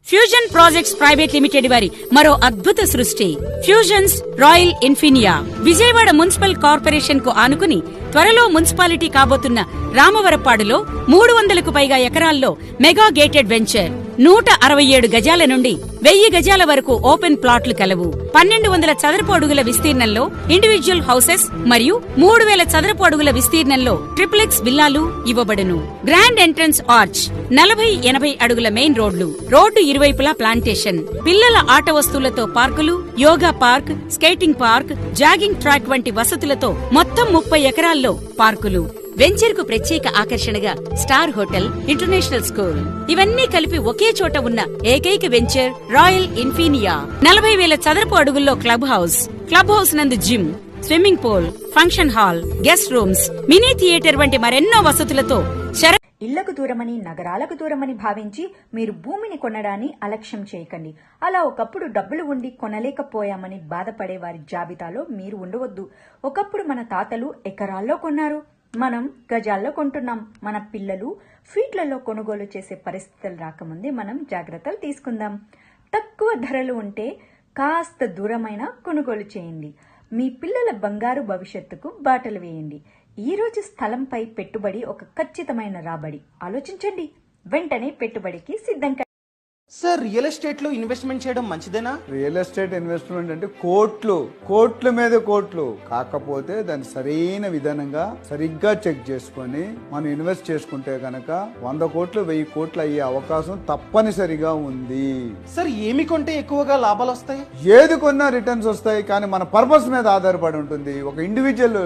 Fusion projects private limited వారి మరో అద్భుత సృష్టి fusions royal ఇన్ఫినియా. Vijayawada municipal corporation కు ఆనుకుని త్వరలో మున్సిపాలిటీ కాబోతున్న రామవరపాడులో 300కు పైగా ఎకరాల్లో మెగా గేటెడ్ వెంచర్. 167 గజాల నుండి 1000 గజాల వరకు ఓపెన్ ప్లాట్లు కలవు. 1200 చదరపు అడుగుల విస్తీర్ణంలో ఇండివిడ్యువల్ హౌసెస్ మరియు 3000 చదరపు అడుగుల విస్తీర్ణంలో ట్రిప్లెక్స్ విల్లాలు ఇవ్వబడును. గ్రాండ్ ఎంట్రన్స్ ఆర్చ్, 40-80 అడుగుల మెయిన్ రోడ్డు ఇరువైపులా ప్లాంటేషన్, పిల్లల ఆట వస్తువులతో పార్కులు, yoga park, skating park, jogging track వంటి వసతులతో మొత్తం 30 ఎకరాల్లో పార్కులు. వెంచర్ కు ప్రత్యేక ఆకర్షణగా స్టార్ హోటల్, ఇంటర్నేషనల్ స్కూల్ ఇవన్నీ కలిపి ఒకే చోట ఉన్న ఏకైక వెంచర్ రాయల్ ఇన్ఫినియా. 40,000 చదరపు అడుగుల్లో క్లబ్ హౌస్ నందు gym, swimming pool, function hall, guest rooms, mini theatre వంటి మరెన్నో వసతులతో ఇళ్లకు దూరమని, నగరాలకు దూరమని భావించి మీరు భూమిని కొనడాన్ని అలక్ష్యం చేయకండి. అలా ఒకప్పుడు డబ్బులు ఉండి కొనలేకపోయామని బాధపడే వారి జాబితాలో మీరు ఉండవద్దు. ఒకప్పుడు మన తాతలు ఎకరాల్లో కొన్నారు, మనం గజాల్లో కొంటున్నాం. మన పిల్లలు ఫీట్లలో కొనుగోలు చేసే పరిస్థితులు రాకముందే మనం జాగ్రత్తలు తీసుకుందాం. తక్కువ ధరలు ఉంటే కాస్త దూరమైన కొనుగోలు చేయండి. మీ పిల్లల బంగారు భవిష్యత్తుకు బాటలు వేయండి. ఈ రోజు స్థలంపై పెట్టుబడి ఒక ఖచ్చితమైన రాబడి. ఆలోచించండి, వెంటనే పెట్టుబడికి సిద్ధం. సార్, రియల్ ఎస్టేట్ లో ఇన్వెస్ట్మెంట్ చేయడం మంచిదేనా? రియల్ ఎస్టేట్ ఇన్వెస్ట్మెంట్ అంటే కోట్ల మీద కోట్లు, కాకపోతే దాన్ని సరైన విధానంగా సరిగ్గా చెక్ చేసుకొని మనం ఇన్వెస్ట్ చేసుకుంటే గనక 100 కోట్లు 1000 కోట్లు అయ్యే అవకాశం తప్పనిసరిగా ఉంది. సార్, ఏమి కొంటే ఎక్కువగా లాభాలు వస్తాయి? ఏది కొన్నా రిటర్న్స్ వస్తాయి, కానీ మన పర్పస్ మీద ఆధారపడి ఉంటుంది. ఒక ఇండివిజువల్